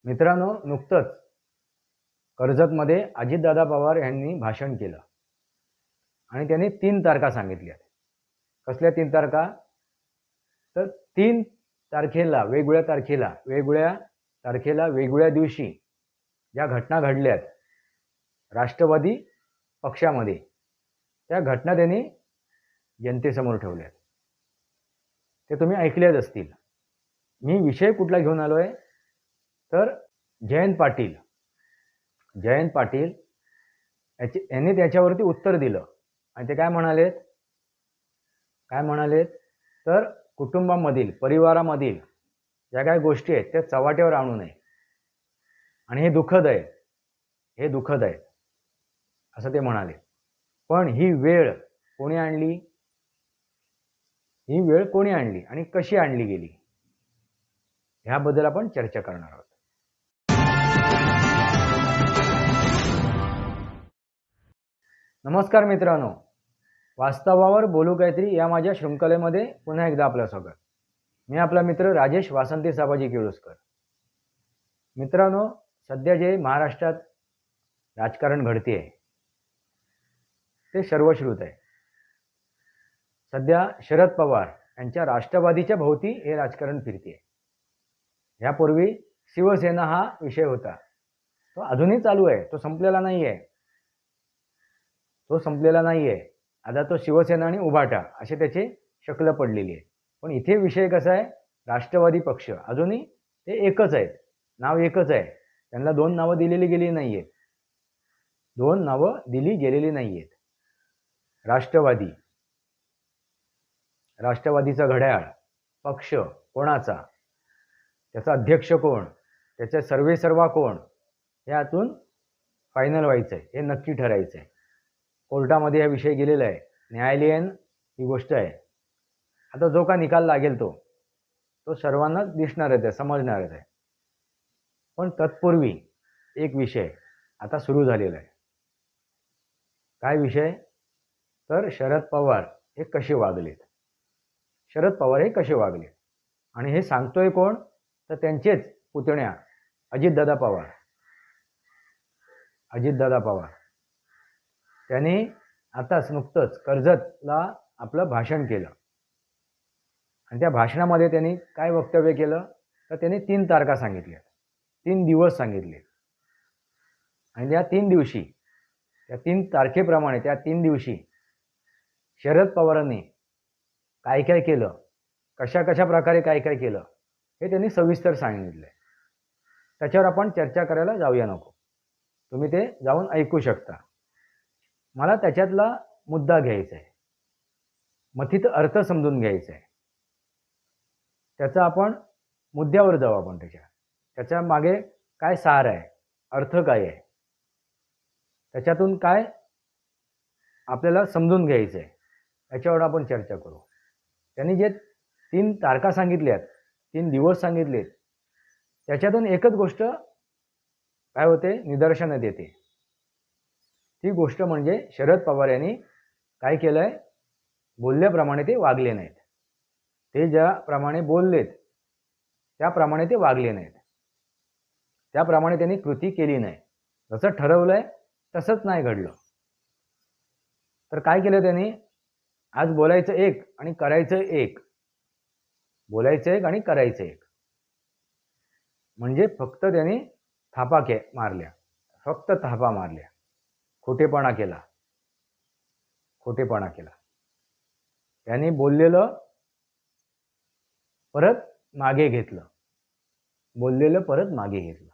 मित्रांनो, नुकतंच कर्जतमध्ये अजितदादा पवार यांनी भाषण केलं आणि त्यांनी 3 तारखा सांगितल्या. कसल्या 3 तारखा? तर 3 तारखेला वेगवेगळ्या दिवशी ज्या घटना घडल्यात राष्ट्रवादी पक्षामध्ये, त्या घटना त्यांनी जनतेसमोर ठेवल्यात. ते तुम्ही ऐकल्याच असतील. मी विषय कुठला घेऊन आलोय तर जयंत पाटील यांनी त्याच्यावरती उत्तर दिलं आणि ते काय म्हणालेत तर कुटुंबामधील, परिवारामधील ज्या काही गोष्टी आहेत त्या चव्हाट्यावर आणू नये आणि हे दुःखद आहे असं ते म्हणाले. पण ही वेळ कोणी आणली आणि कशी आणली गेली ह्याबद्दल आपण चर्चा करणार आहोत. नमस्कार मित्रांनो, वास्तवावर बोलू काहीतरी या माझ्या शृंखलेमध्ये पुन्हा एकदा आपलं स्वागत. मी आपला मित्र राजेश वासंती साबाजी केळुसकर. मित्रांनो, सध्या जे महाराष्ट्रात राजकारण घडते ते सर्वश्रुत आहे. सध्या शरद पवार यांच्या राष्ट्रवादीच्या भोवती हे राजकारण फिरते. यापूर्वी शिवसेना हा विषय होता, तो अजूनही चालू आहे, तो संपलेला नाहीये. आता तो शिवसेना आणि उभाटा असे त्याचे शक्ल पडलेली आहे. पण इथे विषय कसा आहे, राष्ट्रवादी पक्ष अजूनही ते एकच आहेत, नाव एकच आहे. त्यांना 2 नावं दिलेली गेलेली नाहीयेत. राष्ट्रवादीचा घड्याळ पक्ष कोणाचा, त्याचा अध्यक्ष कोण, त्याचे सर्वेसर्वा कोण, यातून फायनल व्हायचं आहे, हे नक्की ठरायचं आहे. कोर्टामध्ये हा विषय गेलेला आहे, न्यायालयीन ही गोष्ट आहे. आता जो का निकाल लागेल तो सर्वांनाच दिसणारच आहे, समजणारच आहे. पण तत्पूर्वी एक विषय आता सुरू झालेला आहे. काय विषय? तर शरद पवार हे कसे वागलेत आणि हे सांगतोय कोण? तर त्यांचेच पुतण्या अजितदादा पवार. त्यांनी आताच नुकतंच कर्जतला आपलं भाषण केलं आणि त्या भाषणामध्ये त्यांनी काय वक्तव्य केलं तर त्यांनी 3 तारखा सांगितल्या, 3 दिवस सांगितले. आणि त्या 3 तारखेप्रमाणे त्या 3 दिवशी शरद पवारांनी काय केलं, कशा प्रकारे काय केलं हे त्यांनी सविस्तर सांगितलंय. त्याच्यावर आपण चर्चा करायला जाऊया नको, तुम्ही ते जाऊन ऐकू शकता. मला त्याच्यातला मुद्दा घ्यायचा आहे, मथित अर्थ समजून घ्यायचा आहे. त्याचा आपण मुद्द्यावर जाऊ. आपण त्याच्या मागे काय सार आहे, अर्थ काय आहे, त्याच्यातून काय आपल्याला समजून घ्यायचं आहे, याच्यावर आपण चर्चा करू. त्यांनी जे 3 तारखा सांगितल्यात, 3 दिवस सांगितलेत, त्याच्यातून एकच गोष्ट काय होते, निदर्शनात येते. ती गोष्ट म्हणजे शरद पवार यांनी काय केलंय, बोलल्याप्रमाणे ते वागले नाहीत. ते ज्याप्रमाणे बोललेत त्याप्रमाणे ते वागले नाहीत. त्याप्रमाणे त्यांनी कृती केली नाही. जसं ठरवलंय तसंच नाही घडलं. तर काय केलं त्यांनी? आज बोलायचं एक आणि करायचं एक. म्हणजे फक्त त्यांनी थापा मारल्या. खोटेपणा केला. त्यांनी बोललेलं परत मागे घेतलं.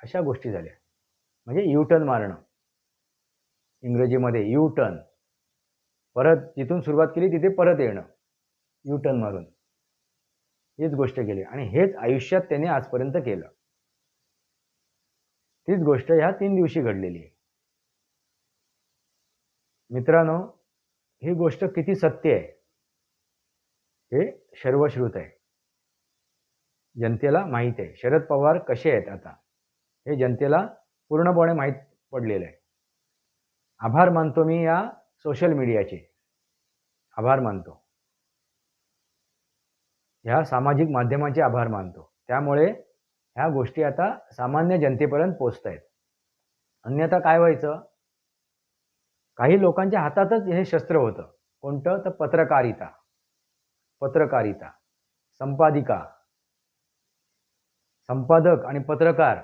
अशा गोष्टी झाल्या. म्हणजे यू-टर्न मारणं, इंग्रजीमध्ये यू-टर्न. परत जिथून सुरुवात केली तिथे परत येणं, यू-टर्न मारून. हीच गोष्ट केली आणि हेच आयुष्यात त्यांनी आजपर्यंत केलं. तीच गोष्ट ह्या 3 दिवशी घडलेली आहे. मित्रांनो, ही गोष्ट किती सत्य आहे हे सर्वश्रुत आहे, जनतेला माहीत आहे. शरद पवार कसे आहेत आता हे जनतेला पूर्णपणे माहीत पडलेलं आहे. आभार मानतो मी या सोशल मीडियाचे, ह्या सामाजिक माध्यमाचे आभार मानतो. त्यामुळे ह्या गोष्टी आता सामान्य जनतेपर्यंत पोचत आहेत. अन्यथा काय व्हायचं, काही लोकांच्या हातातच हे शस्त्र होतं. कोणतं? तर पत्रकारिता, पत्रकारिता, संपादिका, संपादक आणि पत्रकार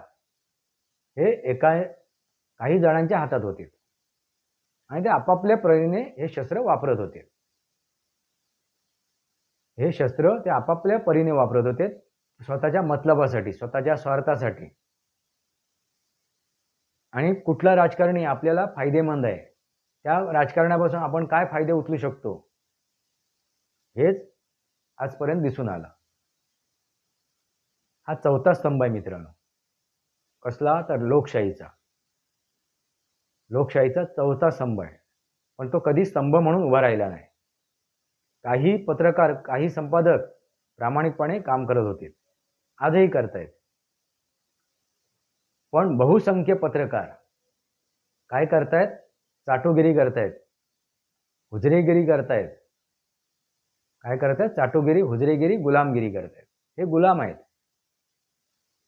हे काही जणांच्या हातात होते आणि ते आपापल्या परीने हे शस्त्र वापरत होते. हे शस्त्र ते आपापल्या परीने वापरत होते, स्वतःच्या मतलबासाठी, स्वतःच्या स्वार्थासाठी. आणि कुठला राजकारणी आपल्याला फायदेमंद आहे, त्या राजकारणापासून आपण काय फायदे उचलू शकतो, हेच आजपर्यंत दिसून आलं. हा चौथा स्तंभ आहे मित्रांनो. कसला? तर लोकशाहीचा. लोकशाहीचा चौथा स्तंभ आहे. पण तो कधी स्तंभ म्हणून उभा राहिला नाही. काही पत्रकार, काही संपादक प्रामाणिकपणे काम करत होते, आजही करतायत. पण बहुसंख्य पत्रकार काय करतायत? चाटुगिरी करतायत, हुजरेगिरी करतायत. काय करतायत? चाटुगिरी, हुजरेगिरी, गुलामगिरी करतायत. हे गुलाम आहेत,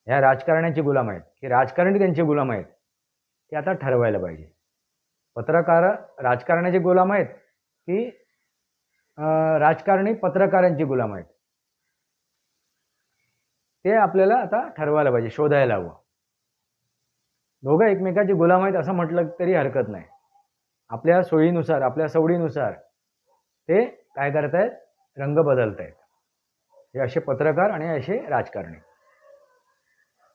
ह्या राजकारण्याचे गुलाम आहेत, की राजकारणी त्यांचे गुलाम आहेत, ते आता ठरवायला पाहिजे. पत्रकार राजकारण्याचे गुलाम आहेत की राजकारणी पत्रकारांचे गुलाम आहेत, ते आपल्याला आता ठरवायला पाहिजे, शोधायला हवं. दोघं एकमेकाचे गुलाम आहेत असं म्हटलं तरी हरकत नाही. आपल्या सोयीनुसार, आपल्या सवडीनुसार ते काय करतायत? रंग बदलतायत. हे असे पत्रकार आणि असे राजकारणी.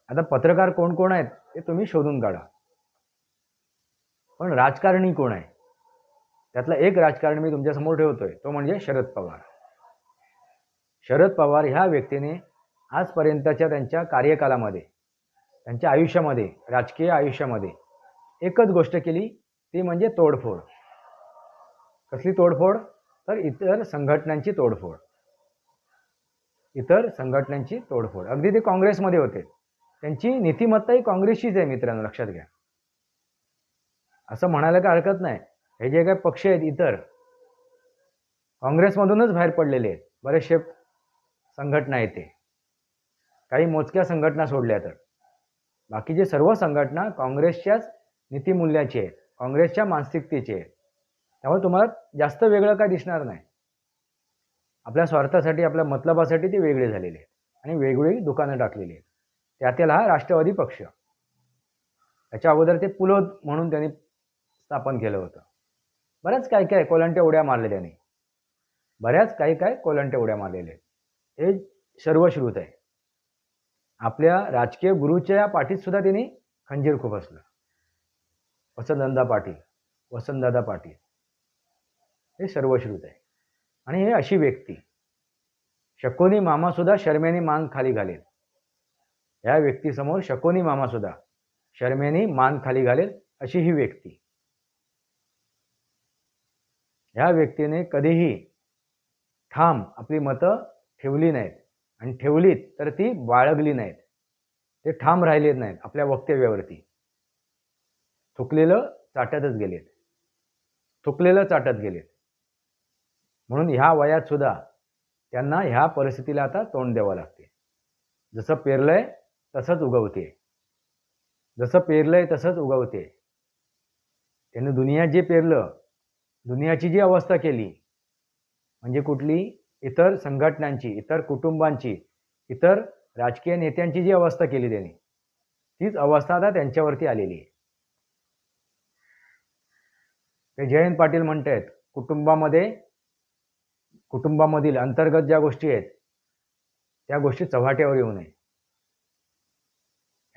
आता पत्रकार कोण कोण आहेत ते तुम्ही शोधून काढा. पण राजकारणी कोण आहे? त्यातला एक राजकारणी मी तुमच्यासमोर ठेवतोय, तो म्हणजे शरद पवार. शरद पवार ह्या व्यक्तीने आजपर्यंतच्या त्यांच्या कार्यकालामध्ये, त्यांच्या आयुष्यामध्ये, राजकीय आयुष्यामध्ये एकच गोष्ट केली, ती म्हणजे तोडफोड. कसली तोडफोड? तर इतर संघटनांची तोडफोड. इतर संघटनांची तोडफोड. अगदी ते काँग्रेसमध्ये होते, त्यांची नीतिमत्ताही काँग्रेसचीच आहे मित्रांनो, लक्षात घ्या. असं म्हणायला काय हरकत नाही. हे जे काही पक्ष आहेत इतर, काँग्रेसमधूनच बाहेर पडलेले आहेत. बरेचसे संघटना आहेत, ते काही मोजक्या संघटना सोडल्या तर बाकीचे सर्व संघटना काँग्रेसच्याच नीतिमूल्याचे आहेत, काँग्रेसच्या मानसिकतेचे आहेत. त्यामुळे तुम्हाला जास्त वेगळं काय दिसणार नाही. आपल्या स्वार्थासाठी, आपल्या मतलबासाठी ते वेगळे झालेले आहेत आणि वेगवेगळी दुकानं टाकलेली आहेत. त्यातील हा राष्ट्रवादी पक्ष. त्याच्या अगोदर ते पुलोद म्हणून त्यांनी स्थापन केलं होतं. बऱ्याच काय कोलंट्या उड्या मारल्या त्यांनी, बऱ्याच काय कोलंट्या उड्या मारलेल्या आहेत. हे सर्वश्रुत आहे. आपल्या राजकीय गुरुच्या पाठीत सुद्धा त्यांनी खंजीर खुपसलं. वसंतदादा पाटील हे सर्वश्रुत आहे. आणि हे अशी व्यक्ती, शकोनी मामा सुद्धा शर्मेने मान खाली घालेल. या व्यक्तीसमोर शकोनी मामा सुद्धा शर्मेने मान खाली घालेल, अशी ही व्यक्ती. ह्या व्यक्तीने कधीही ठाम आपली मतं ठेवली नाहीत, आणि ठेवलीत तर ती बाळगली नाहीत. ते ठाम राहिले नाहीत आपल्या वक्तव्यावरती. थुकलेलं चाटतच गेलेत, थुकलेलं चाटत गेलेत. म्हणून ह्या वयात सुद्धा त्यांना ह्या परिस्थितीला आता तोंड द्यावं लागते. जसं पेरलंय तसंच उगवते, जसं पेरलंय तसंच उगवते. त्यांनी दुनिया जे पेरलं, दुनियाची जी अवस्था केली, म्हणजे कुठली? इतर संघटनांची, इतर कुटुंबांची, इतर राजकीय नेत्यांची जी अवस्था केली त्यांनी, तीच अवस्था आता त्यांच्यावरती आलेली आहे. ते जयंत पाटील म्हणतात, कुटुंबामधील अंतर्गत ज्या गोष्टी आहेत त्या गोष्टी चव्हाट्यावर येऊ नये.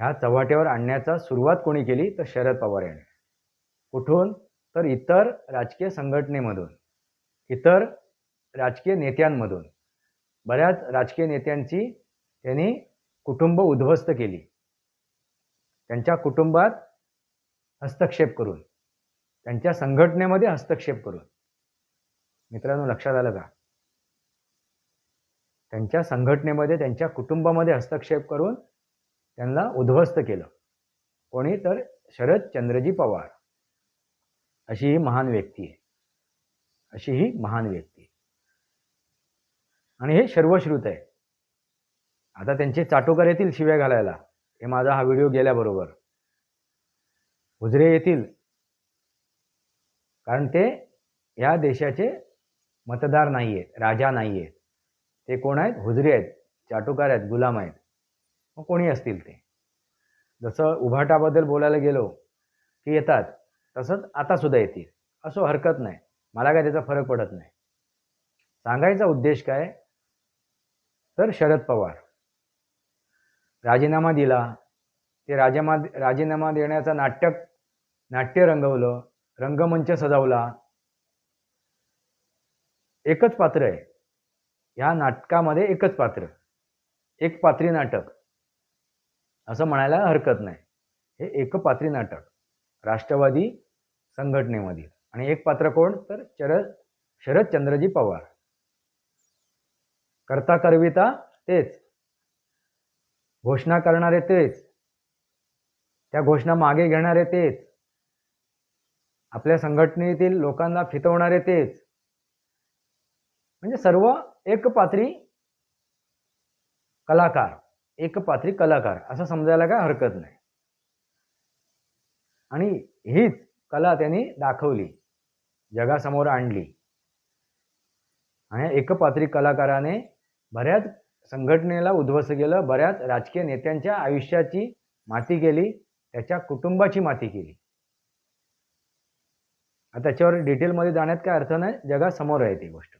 ह्या चव्हाट्यावर आणण्याचा सुरुवात कोणी केली? तर शरद पवार यांनी. कुठून? तर इतर राजकीय संघटनेमधून, इतर राजकीय नेत्यांमधून. बऱ्याच राजकीय नेत्यांची त्यांनी कुटुंब उद्ध्वस्त केली, त्यांच्या कुटुंबात हस्तक्षेप करून, त्यांच्या संघटनेमध्ये हस्तक्षेप करून. मित्रांनो, लक्षात आलं का? त्यांच्या संघटनेमध्ये, त्यांच्या कुटुंबामध्ये हस्तक्षेप करून त्यांना उद्ध्वस्त केलं. कोणी? तर शरदचंद्रजी पवार. अशी ही महान व्यक्ती आहे, अशी ही महान व्यक्ती. आणि हे सर्वश्रुत आहे. आता त्यांचे चाटोकार येतील शिव्या घालायला, हे माझा हा व्हिडिओ गेल्याबरोबर. हुजरे येतील, कारण ते या देशाचे मतदार नाही आहेत, राजा नाही आहेत. ते कोण आहेत? हुजरे आहेत, चाटुकार आहेत, गुलाम आहेत. मग कोणी असतील ते. जसं उभाटाबद्दल बोलायला गेलो की येतात, तसंच आता सुद्धा येतील. असो, हरकत नाही, मला काय त्याचा फरक पडत नाही. सांगायचा उद्देश काय, तर शरद पवार राजीनामा दिला, ते राजीनामा देण्याचा नाट्य रंगवलं, रंगमंच सजवला. एकच पात्र आहे ह्या नाटकामध्ये, एकच पात्र, एक पात्री नाटक असं म्हणायला हरकत नाही. हे एकपात्री नाटक राष्ट्रवादी संघटनेमधील. आणि एक पात्र कोण, तर शरदचंद्रजी पवार. करता करविता तेच, घोषणा करणारे तेच, त्या घोषणा मागे घेणारे तेच, आपल्या संघटनेतील लोकांना फितवणारे तेच. म्हणजे सर्व एकपात्री कलाकार असं समजायला काय हरकत नाही. आणि हीच कला त्यांनी दाखवली, जगासमोर आणली. आणि एकपात्री कलाकाराने बऱ्याच संघटनेला उद्ध्वस्त केलं, बऱ्याच राजकीय नेत्यांच्या आयुष्याची माती केली, त्याच्या कुटुंबाची माती केली. आता त्याच्यावर डिटेलमध्ये जाण्यात काय अर्थ नाही, जगासमोर आहे ती गोष्ट.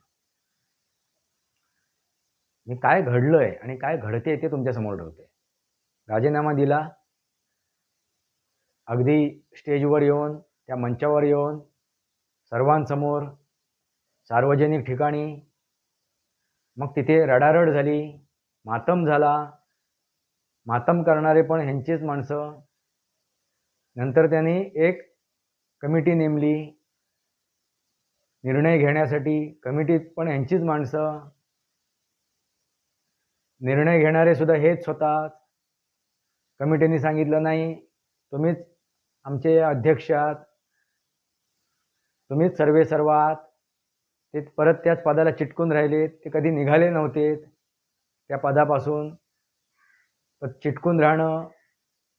मी काय घडलंय आणि काय घडते ते तुमच्यासमोर ठेवते. राजीनामा दिला, अगदी स्टेजवर येऊन, त्या मंचावर येऊन, सर्वांसमोर, सार्वजनिक ठिकाणी. मग तिथे रडारड झाली, मातम झाला. मातम करणारे पण ह्यांचीच माणसं. नंतर त्यांनी एक कमिटी नेमली निर्णय घेण्यासाठी. कमिटीत पण ह्यांचीच माणसं. निर्णय घेणारे सुद्धा हेच स्वतःच. कमिटीने सांगितलं नाही, तुम्हीच आमचे अध्यक्ष आहात, तुम्हीच सर्वे सर्वात. ते परत त्याच पदाला चिटकून राहिले, ते कधी निघाले नव्हते त्या पदापासून. चिटकून राहणं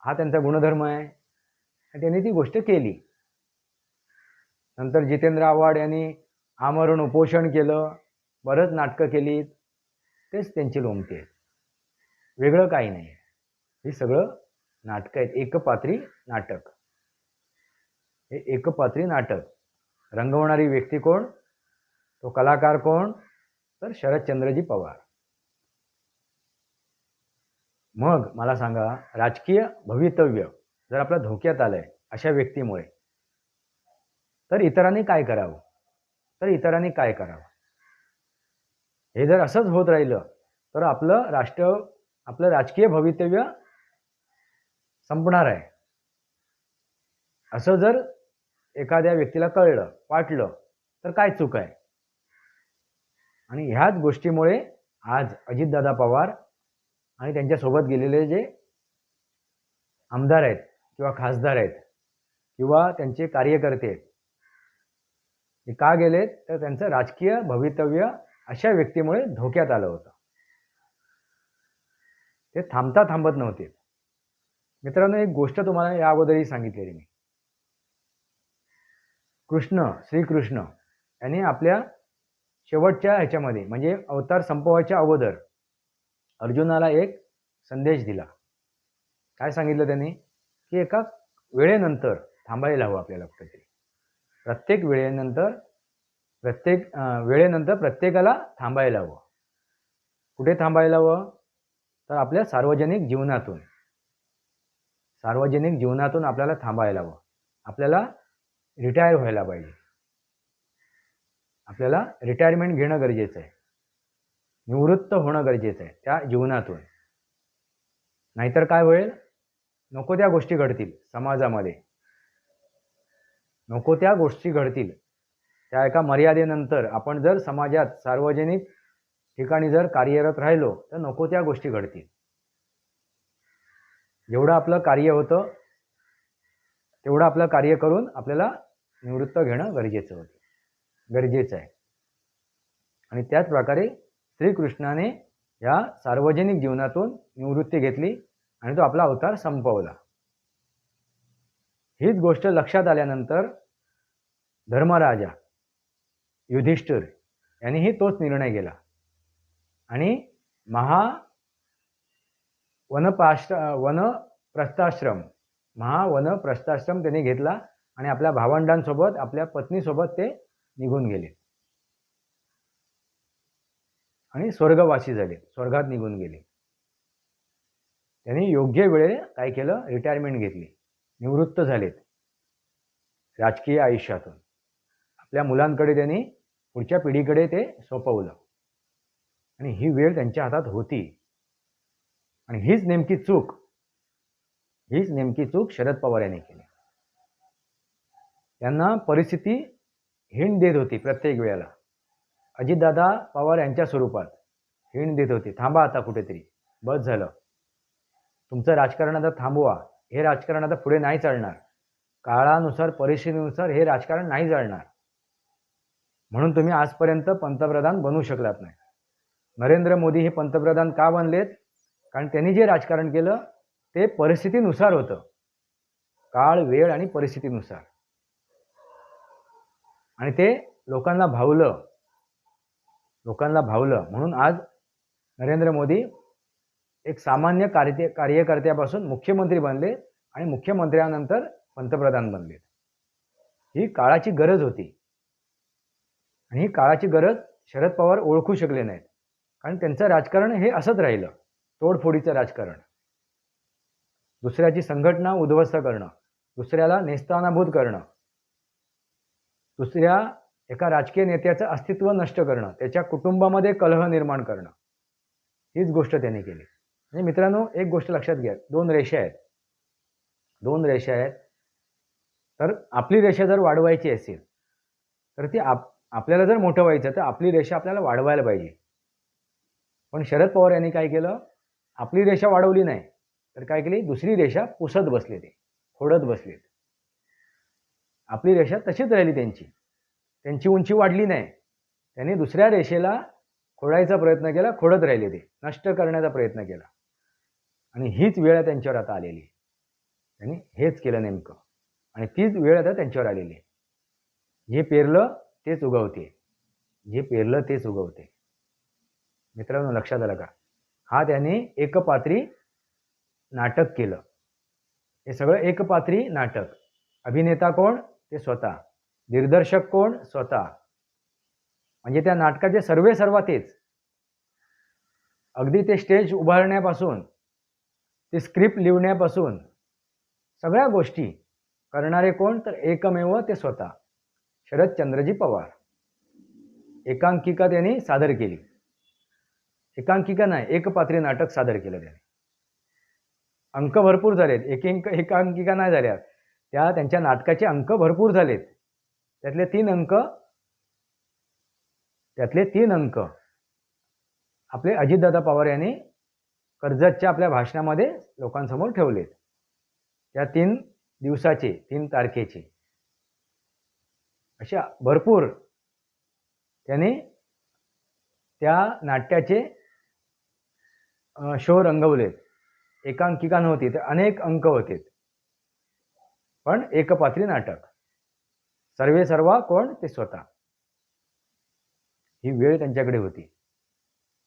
हा त्यांचा गुणधर्म आहे, आणि त्यांनी ती गोष्ट केली. नंतर जितेंद्र आव्हाड यांनी आमरण उपोषण केलं, बरंच नाटकं केली. तेच त्यांची लोमती आहेत, वेगळं काही नाही. हे सगळं नाटकं आहेत, एकपात्री नाटक. हे एकपात्री नाटक रंगवणारी व्यक्ती कोण, तो कलाकार कोण, तर शरदचंद्रजी पवार. मग मला सांगा, राजकीय भवितव्य जर आपलं धोक्यात आलंय अशा व्यक्तीमुळे, तर इतरांनी काय करावं? हे जर असंच होत राहिलं तर आपलं राजकीय भवितव्य संपणार आहे. असं जर एखाद्या व्यक्तीला कळलं, वाटलं, तर काय चूक आहे? आणि ह्याच गोष्टीमुळे आज अजितदादा पवार आणि त्यांच्यासोबत गेलेले जे आमदार आहेत किंवा खासदार आहेत किंवा त्यांचे कार्यकर्ते आहेत, ते का गेलेत, तर त्यांचं राजकीय भवितव्य अशा व्यक्तीमुळे धोक्यात आलं होतं. ते थांबत नव्हते. मित्रांनो, एक गोष्ट तुम्हाला या अगोदरही सांगितलेली मी. श्रीकृष्ण यांनी आपल्या शेवटच्या ह्याच्यामध्ये, म्हणजे अवतार संपवायच्या अगोदर अर्जुनाला एक संदेश दिला. काय सांगितलं त्यांनी, की एका वेळेनंतर थांबायला हवं आपल्याला. प्रत्येक वेळेनंतर प्रत्येकाला थांबायला हवं. कुठे थांबायला हवं, तर आपल्या सार्वजनिक जीवनातून आपल्याला थांबायला हवं. आपल्याला रिटायर व्हायला पाहिजे. आपल्याला रिटायरमेंट घेणं गरजेचं आहे, निवृत्त होणं गरजेचं आहे त्या जीवनातून. नाहीतर काय होईल, नको त्या गोष्टी घडतील समाजामध्ये, नको त्या गोष्टी घडतील. त्या एका मर्यादेनंतर आपण जर समाजात सार्वजनिक ठिकाणी जर कार्यरत राहिलो तर नको त्या गोष्टी घडतील. जेवढं आपलं कार्य होतं तेवढं आपलं कार्य करून आपल्याला निवृत्त घेणं गरजेचं आहे. आणि त्याच प्रकारे श्रीकृष्णाने या सार्वजनिक जीवनातून निवृत्ती घेतली आणि तो आपला अवतार संपवला. हीच गोष्ट लक्षात आल्यानंतर धर्मराजा युधिष्ठिर यांनीही तोच निर्णय केला आणि वनप्रस्थाश्रम त्यांनी घेतला आणि आपल्या भावंडांसोबत, आपल्या पत्नीसोबत ते निघून गेले आणि स्वर्गवासी झाले, स्वर्गात निघून गेले. त्यांनी योग्य वेळेत काय केलं, रिटायरमेंट घेतली, निवृत्त झालेत राजकीय आयुष्यातून. आपल्या मुलांकडे त्यांनी, पुढच्या पिढीकडे ते सोपवलं आणि ही वेळ त्यांच्या हातात होती. आणि हीच नेमकी चूक शरद पवार यांनी केली. त्यांना परिस्थिती हिंट देत होती प्रत्येक वेळेला. अजितदादा पवार यांच्या स्वरूपात हिंट देत होती, थांबा आता कुठेतरी, बस झालं, तुमचं राजकारण आता थांबवा, हे राजकारण आता पुढे नाही चालणार, काळानुसार परिस्थितीनुसार हे राजकारण नाही चालणार, म्हणून तुम्ही आजपर्यंत पंतप्रधान बनू शकलात नाही. नरेंद्र मोदी हे पंतप्रधान का बनलेत? कारण त्यांनी जे राजकारण केलं ते परिस्थितीनुसार होतं, काळ, वेळ आणि परिस्थितीनुसार, आणि ते लोकांना भावलं. म्हणून आज नरेंद्र मोदी एक सामान्य कार्यकर्त्यापासून मुख्यमंत्री बनले आणि मुख्यमंत्र्यानंतर पंतप्रधान बनले. ही काळाची गरज होती आणि ही काळाची गरज शरद पवार ओळखू शकले नाहीत, कारण त्यांचं राजकारण हे असंच राहिलं, तोडफोडीचं राजकारण. दुसऱ्याची संघटना उद्ध्वस्त करणं, दुसऱ्याला नेस्तानाबूत करणं, दुसऱ्या एका राजकीय नेत्याचं अस्तित्व नष्ट करणं, त्याच्या कुटुंबामध्ये कलह निर्माण करणं, हीच गोष्ट त्यांनी केली. म्हणजे मित्रांनो, एक गोष्ट लक्षात घ्या, दोन रेषा आहेत. तर आपली रेषा जर वाढवायची असेल तर ती आपल्याला जर मोठं व्हायचं तर आपली रेषा आपल्याला वाढवायला पाहिजे. पण शरद पवार यांनी काय केलं, आपली रेषा वाढवली नाही तर काय केली, दुसरी रेषा पुसत बसले, ते खोडत बसलेत. आपली रेषा तशीच राहिली, त्यांची उंची वाढली नाही, त्यांनी दुसऱ्या रेषेला खोडायचा प्रयत्न केला, खोडत राहिले, ते नष्ट करण्याचा प्रयत्न केला. आणि हीच वेळ त्यांच्यावर आता आलेली. त्यांनी हेच केलं नेमकं आणि तीच वेळ आता त्यांच्यावर आलेली आहे. जे पेरलं तेच उगवते. मित्रांनो, लक्षात आलं का? हा त्यांनी एकपात्री नाटक केलं. हे सगळं एकपात्री नाटक. अभिनेता कोण? ते स्वतः. दिग्दर्शक कोण? स्वतः. म्हणजे त्या नाटकाचे सर्वेसर्वा तेच. अगदी ते स्टेज उभारण्यापासून, ते स्क्रिप्ट लिहिण्यापासून सगळ्या गोष्टी करणारे कोण? तर एकमेव ते स्वतः, शरदचंद्रजी पवार. एकांकिका त्यांनी सादर केली. एकांकिका नाही, एकपात्री नाटक सादर केलं त्यांनी. अंक भरपूर झालेत, एकांकिका नाही झाल्या, त्यांच्या नाटकाचे अंक भरपूर झालेत. त्यातले तीन अंक आपले अजितदादा पवार यांनी कर्जतच्या आपल्या भाषणामध्ये लोकांसमोर ठेवलेत. त्या 3 दिवसाचे, 3 तारखेचे अशा भरपूर त्यांनी त्या नाट्याचे शो रंगवलेत. एकांकिका नव्हती तर अनेक अंक होते, पण एकपात्री नाटक. सर्वेसर्वा कोण? ते स्वतः. ही वेळ त्यांच्याकडे होती.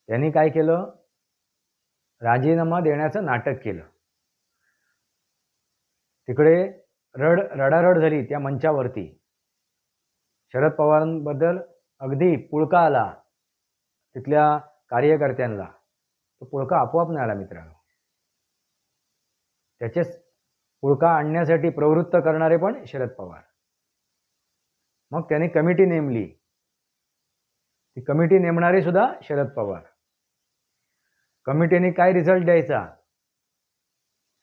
त्यांनी काय केलं? राजीनामा देण्याचं नाटक केलं. तिकडे रडारड झाली त्या मंचावरती. शरद पवारांबद्दल अगदी पुळका आला तिथल्या कार्यकर्त्यांना. तो पुळका आपोआप नाही आला मित्रांनो. त्याचेच पुळका आणण्यासाठी प्रवृत्त करणारे पण शरद पवार. मग त्यांनी कमिटी नेमली. ती कमिटी नेमणारे सुद्धा शरद पवार. कमिटीने काय रिझल्ट द्यायचा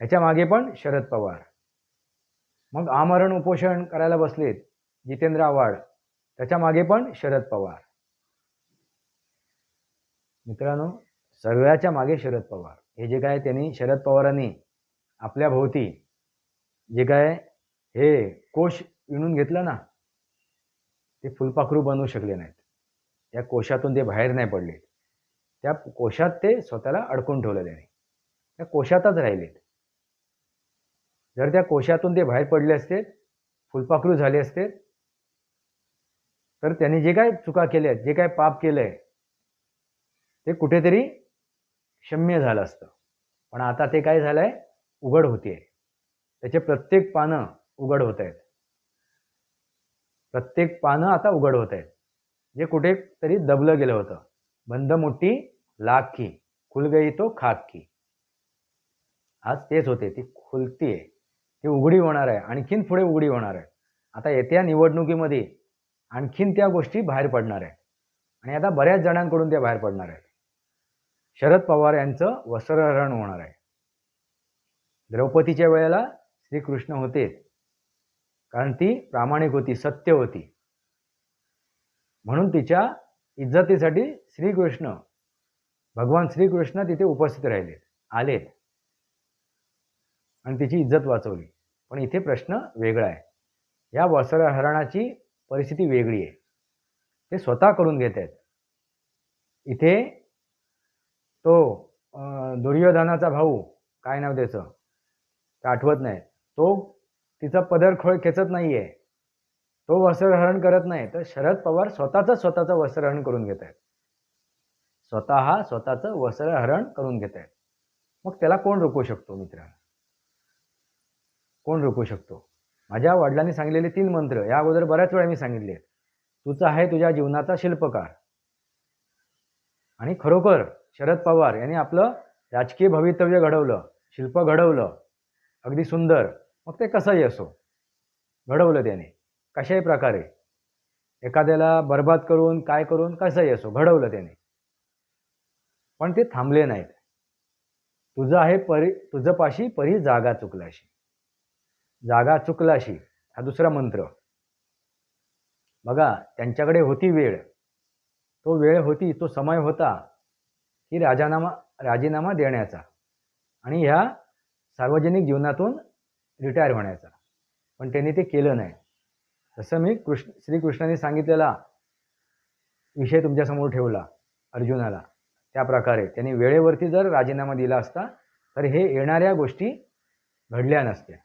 ह्याच्या मागे पण शरद पवार. मग आमरण उपोषण करायला बसलेत जितेंद्र आव्हाड, त्याच्या मागे पण शरद पवार. मित्रांनो, सर्वांच्या मागे शरद पवार. हे जे काय त्यांनी, शरद पवारांनी आपल्या भोवती जे काय हे कोश विणून घेतलं ना, ते फुलपाखरू बनवू शकले नाहीत. या कोशातून ते बाहेर नाही पडले. त्या कोशात ते स्वतःला अडकून ठेवलं त्यांनी. त्या कोशातच राहिलेत. जर त्या कोशातून ते बाहेर पडले असते, फुलपाखरू झाले असते, तर त्यांनी जे काय चुका केल्या, जे काय पाप केलंय, ते कुठेतरी क्षम्य झालं असतं. पण आता ते काय झालंय, उघड होतीये. त्याचे प्रत्येक पानं उघड होत आहेत. प्रत्येक पानं आता उघड होत आहेत. जे कुठेतरी दबलं गेलं होतं. बंद मुट्ठी लाख की, खुल गई तो खाक की. आज तेच होते, ती खुलतीये, ती उघडी होणार आहे, आणखीन पुढे उघडी होणार आहे. आता येत्या निवडणुकीमध्ये आणखीन त्या गोष्टी बाहेर पडणार आहे आणि आता बऱ्याच जणांकडून त्या बाहेर पडणार आहेत. शरद पवार यांचं वस्त्रहरण होणार आहे. द्रौपदीच्या वेळेला श्रीकृष्ण होते, कारण ती प्रामाणिक होती, सत्य होती, म्हणून तिच्या इज्जतीसाठी श्रीकृष्ण, भगवान श्रीकृष्ण तिथे उपस्थित राहिले, आलेत आणि तिची इज्जत वाचवली. पण इथे प्रश्न वेगळा आहे. या वस्त्रहरणाची परिस्थिती वेगळी आहे. ते स्वतः करून घेत आहेत. इथे तो दुर्योधनाचा भाऊ, काय नाव त्याचं ते आठवत नाही, तो तिचा पदर खेचत नाहीये, तो वस्त्रहरण करत नाही, तर शरद पवार स्वतःचं वस्त्रहरण करून घेत आहेत. स्वतःचं वस्त्रहरण करून घेत आहेत. मग त्याला कोण रोखू शकतो मित्रांनो? कोण रोखू शकतो? माझ्या वडिलांनी सांगितलेले 3 मंत्र या अगोदर बऱ्याच वेळा मी सांगितले. तूच आहे तुझ्या जीवनाचा शिल्पकार. आणि खरोखर शरद पवार यांनी आपलं राजकीय भवितव्य घडवलं, शिल्प घडवलं, अगदी सुंदर. मग ते कसंही असो, घडवलं त्याने कशाही प्रकारे, एखाद्याला बर्बाद करून काय करून कसंही असो घडवलं त्याने. पण ते थांबले नाहीत. तुझं आहे परी तुझं पाशी परी जागा चुकलाशी. जागा चुकलाशी हा दुसरा मंत्र. बघा, त्यांच्याकडे होती वेळ, तो समय होता की राजीनामा देण्याचा आणि ह्या सार्वजनिक जीवनातून रिटायर होण्याचा. पण त्यांनी ते केलं नाही. जसं मी श्रीकृष्णाने सांगितलेला विषय तुमच्यासमोर ठेवला अर्जुनाला, त्या प्रकारे त्यांनी वेळेवरती जर राजीनामा दिला असता तर हे येणाऱ्या गोष्टी घडल्या नसत्या.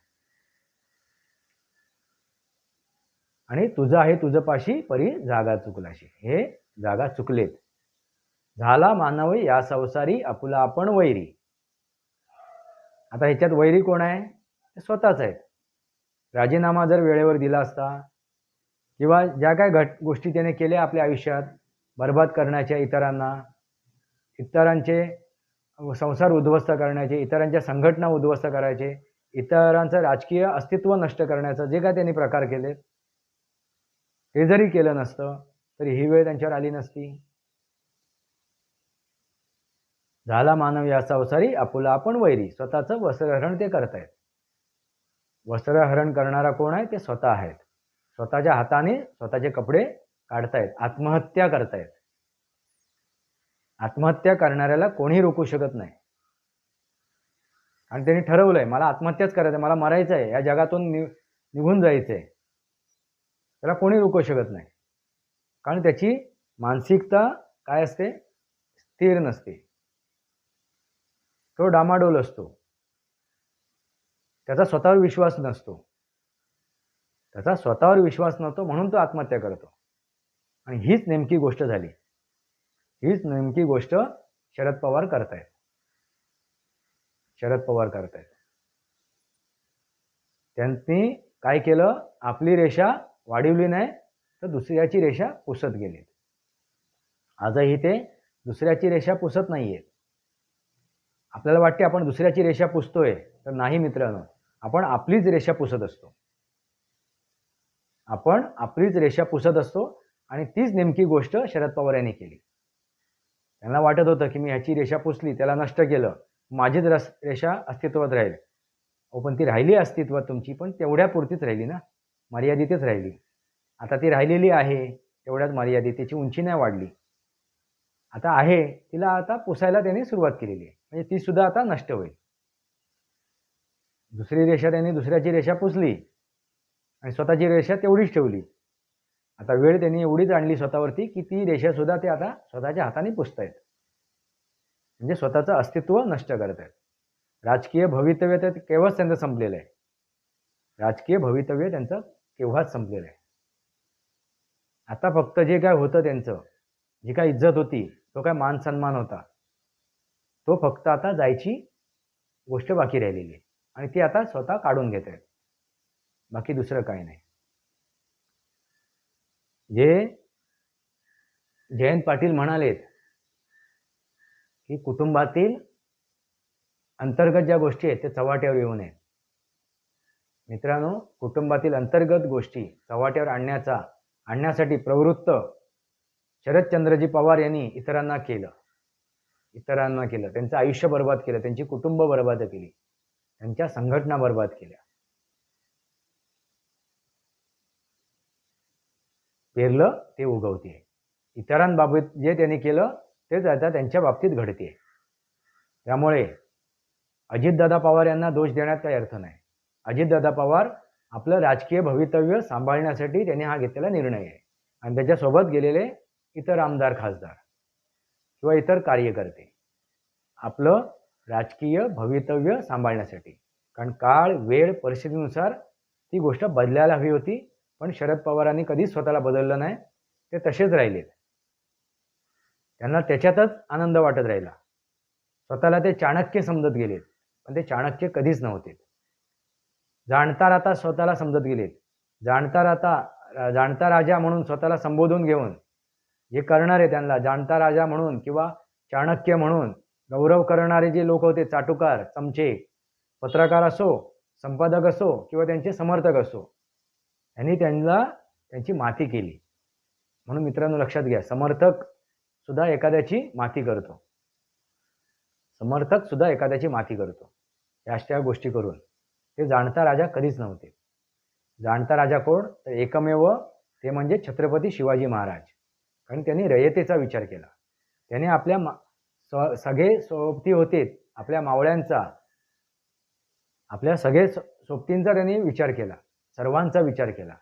आणि तुझं आहे तुझं पाशी परी जागा चुकलाशी. हे जागा चुकलेत. झाला मानव या संसारी आपुला आपण वैरी. आता ह्याच्यात वैरी कोण आहे? ते स्वतःच आहेत. राजीनामा जर वेळेवर दिला असता किंवा ज्या काय गोष्टी त्याने केल्या आपल्या आयुष्यात, बर्बाद करण्याच्या इतरांचे संसार उद्ध्वस्त करण्याचे, इतरांच्या संघटना उद्ध्वस्त करायचे, इतरांचं राजकीय अस्तित्व नष्ट करण्याचं जे काय त्यांनी प्रकार केले, हे जरी केलं नसतं तरी ही वेळ त्यांच्यावर आली नसती. झाला मानव या संसारी आपुला आपण वैरी. स्वतःचं वस्त्रहरण ते करतायत. वस्त्रहरण करणारा कोण आहे? ते स्वतः आहेत. स्वतःच्या हाताने स्वतःचे कपडे काढतायत, आत्महत्या करतायत. आत्महत्या करणाऱ्याला कोणी रोखू शकत नाही. आणि त्यांनी ठरवलंय मला आत्महत्याच करायचं, मला मरायचं आहे, या जगातून निघून जायचंय. त्याला कोणी रोखू शकत नाही, कारण त्याची मानसिकता काय असते? स्थिर नसते. तो डामाडोल असतो. त्याचा स्वतःवर विश्वास नसतो. त्याचा स्वतःवर विश्वास नसतो म्हणून तो आत्महत्या करतो. आणि हीच नेमकी गोष्ट झाली. हीच नेमकी गोष्ट शरद पवार करतायत. शरद पवार करतायत. त्यांनी काय केलं? आपली रेषा वाढवली नाही तर दुसऱ्याची रेषा पुसत गेले. आजही ते दुसऱ्याची रेषा पुसत नाहीये. आपल्याला वाटते आपण दुसऱ्याची रेषा पुसतोय, तर नाही मित्रांनो, आपण आपलीच रेषा पुसत असतो. आपण आपलीच रेषा पुसत असतो आणि तीच नेमकी गोष्ट शरद पवार यांनी केली. त्यांना वाटत होतं की मी ह्याची रेषा पुसली, त्याला नष्ट केलं, माझीच रेषा अस्तित्वात राहील. पण ती राहिली अस्तित्वात तुमची, पण तेवढ्या पुरतीच राहिली ना, मर्यादितच राहिली. आता ती राहिलेली आहे तेवढ्याच मर्यादित, त्याची उंची नाही वाढली. आता आहे तिला आता पुसायला त्यांनी सुरुवात केलेली आहे, म्हणजे ती सुद्धा आता नष्ट होईल. दुसरी रेषा त्यांनी दुसऱ्याची रेषा पुसली आणि स्वतःची रेषा तेवढीच ठेवली. आता वेळ त्यांनी एवढीच आणली स्वतःवरती की ती रेषा सुद्धा ते आता स्वतःच्या हाताने पुसतायत, म्हणजे स्वतःचं अस्तित्व नष्ट करतायत. राजकीय भवितव्य तर केव्हाच त्यांचं संपलेलं आहे. राजकीय भवितव्य त्यांचं केव्हाच संपलेलं आहे. आता फक्त जे काय होतं त्यांचं, जी काय इज्जत होती, तो काय मान सन्मान होता, तो फक्त आता जायची गोष्ट बाकी राहिलेली आहे आणि ती आता स्वतः काढून घेत आहेत. बाकी दुसरं काही नाही. जे जयंत पाटील म्हणालेत की कुटुंबातील अंतर्गत ज्या गोष्टी आहेत त्या चव्हाट्यावर येऊ नयेत. मित्रांनो, कुटुंबातील अंतर्गत गोष्टी चव्हाट्यावर आणण्यासाठी प्रवृत्त शरदचंद्रजी पवार यांनी इतरांना केलं. त्यांचं आयुष्य बर्बाद केलं, त्यांची कुटुंब बर्बाद केली, त्यांच्या संघटना बर्बाद केल्या. पेरलं ते उगवते. इतरांबाबत जे त्यांनी केलं तेच आता त्यांच्या बाबतीत घडते. त्यामुळे अजितदादा पवार यांना दोष देण्यात काही अर्थ नाही. अजितदादा पवार आपलं राजकीय भवितव्य सांभाळण्यासाठी त्यांनी हा घेतलेला निर्णय आहे आणि त्याच्यासोबत गेलेले इतर आमदार, खासदार किंवा इतर कार्यकर्ते आपलं राजकीय भवितव्य सांभाळण्यासाठी. कारण काळ, वेळ, परिस्थितीनुसार ती गोष्ट बदलायला हवी होती, पण शरद पवारांनी कधीच स्वतःला बदललं नाही. ते तसेच राहिलेत. त्यांना त्याच्यातच आनंद वाटत राहिला. स्वतःला ते चाणक्य समजत गेलेत, पण ते चाणक्य कधीच नव्हते. जाणता राहता स्वतःला समजत गेलेत. जाणता राजा म्हणून स्वतःला संबोधून घेऊन जे करणारे त्यांना जाणता राजा म्हणून किंवा चाणक्य म्हणून गौरव करणारे जे लोक होते, चाटुकार, चमचे, पत्रकार असो, संपादक असो किंवा त्यांचे समर्थक असो, यांनी त्यांची माती केली. म्हणून मित्रांनो लक्षात घ्या, समर्थक सुद्धा एखाद्याची माती करतो. या अशा गोष्टी करून ते जाणता राजा कधीच नव्हते. जाणता राजा कोण? तर एकमेव ते म्हणजे छत्रपती शिवाजी महाराज. कारण त्यांनी रयतेचा विचार केला. त्याने आपल्या सगळे सोबती होते, आपल्या मावळ्यांचा, आपल्या सगळे सोबतींचा त्यांनी विचार केला, सर्वांचा विचार केला.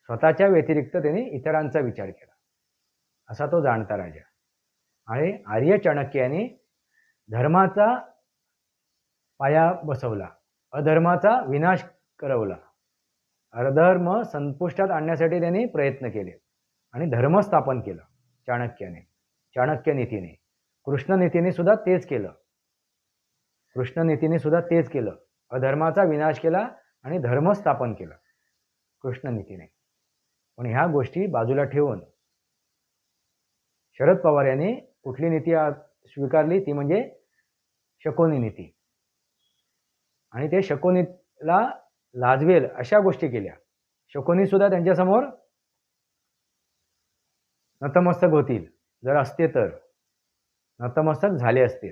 स्वतःच्या व्यतिरिक्त त्यांनी इतरांचा विचार केला. असा तो जाणता राजा. आणि आर्य चाणक्याने धर्माचा पाया बसवला, अधर्माचा विनाश करवला. अधर्म संपुष्टात आणण्यासाठी त्यांनी प्रयत्न केले आणि धर्म स्थापन केलं चाणक्याने, चाणक्य नीतीने. कृष्ण नीतीने सुद्धा तेच केलं. अधर्माचा विनाश केला आणि धर्म स्थापन केला कृष्ण नीतीने. पण ह्या गोष्टी बाजूला ठेवून शरद पवार यांनी कुठली नीती स्वीकारली? ती म्हणजे शकोनी नीती. आणि ते शकोनीला लाजवेल अशा गोष्टी केल्या. शकोनी सुद्धा त्यांच्यासमोर नतमस्तक होतील, जर असते तर नतमस्तक झाले असते.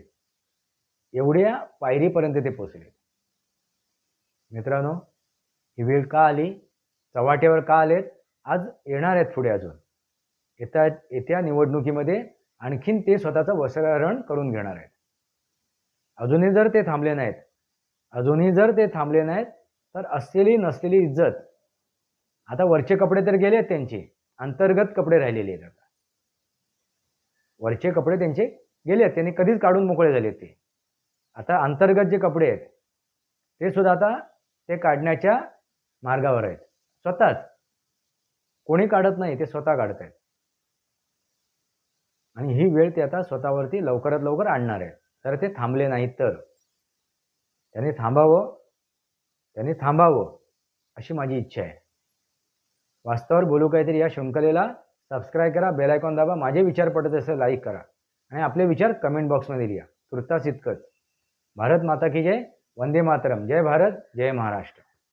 एवढ्या पायरीपर्यंत ते पोहोचले. मित्रांनो, ही वेळ का आली? चव्हाट्यावर का आलेत? आज येणार आहेत पुढे अजून येत्या निवडणुकीमध्ये आणखीन ते स्वतःचं वस्त्रहरण करून घेणार आहेत. अजूनही जर ते थांबले नाहीत तर असलेली नसलेली इज्जत, आता वरचे कपडे तर गेले आहेत त्यांचे, अंतर्गत कपडे राहिलेले आहेत. आता वरचे कपडे त्यांचे गेले आहेत, त्यांनी कधीच काढून मोकळे झाले ते. आता अंतर्गत जे कपडे आहेत ते सुद्धा आता ते काढण्याच्या मार्गावर आहेत. स्वतःच, कोणी काढत नाही, ते स्वतः काढत आहेत. आणि ही वेळ ते आता स्वतःवरती लवकरात लवकर आणणार आहेत. तर ते थांबले नाहीत तर त्यांनी थांबावं अशी माझी इच्छा आहे. वास्तवावर बोलू काहीतरी या शृंखलेला सबस्क्राईब करा, बेल आयकॉन दाबा. माझे विचार पटत असेल लाईक करा आणि आपले विचार कमेंट बॉक्समध्ये लिहा. तुर्तास इतकंच. भारत माता की जय. वंदे मातरम. जय भारत, जय महाराष्ट्र.